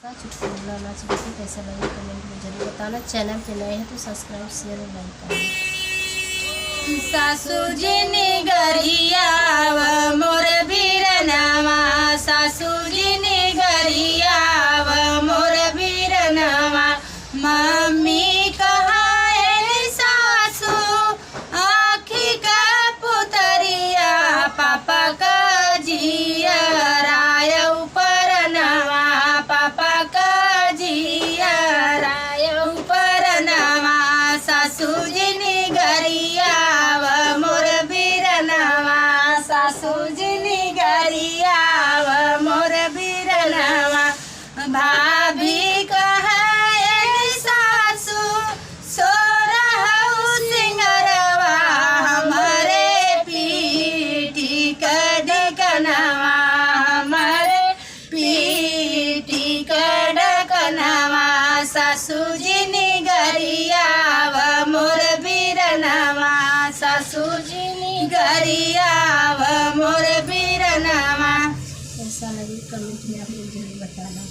का चुटकुला नाच देखिए कैसा लगे कमेंट में जरूर बताना। चैनल पे नए हैं तो सब्सक्राइब शेयर और लाइक करना। सासू जी ने गरियाव मोर बीरनवा, सासू जी ने गरियाव मोर बीरनवा। मम्मी कहाए सासू आँखी का पुतरिया, पापा का जिया राय ऊपर नवा, पापा का जिया राय ऊपर नवा। सासू जी ने गरियाव मोर बीरनवा, सासू जी ने गरियाव मोर बीरनवा। भाभी कहाए सासू सोरहु सिंगरवा, हमरे पीठी कड़कनवा, हमरे पीठी कड़कनवा। सासू जी ने गरियाव मोर बीरनवा, सासू जी ने गरियाव मोर बीरनवा। कैसा लगे कमेंट में आप लोग जरूर बताना।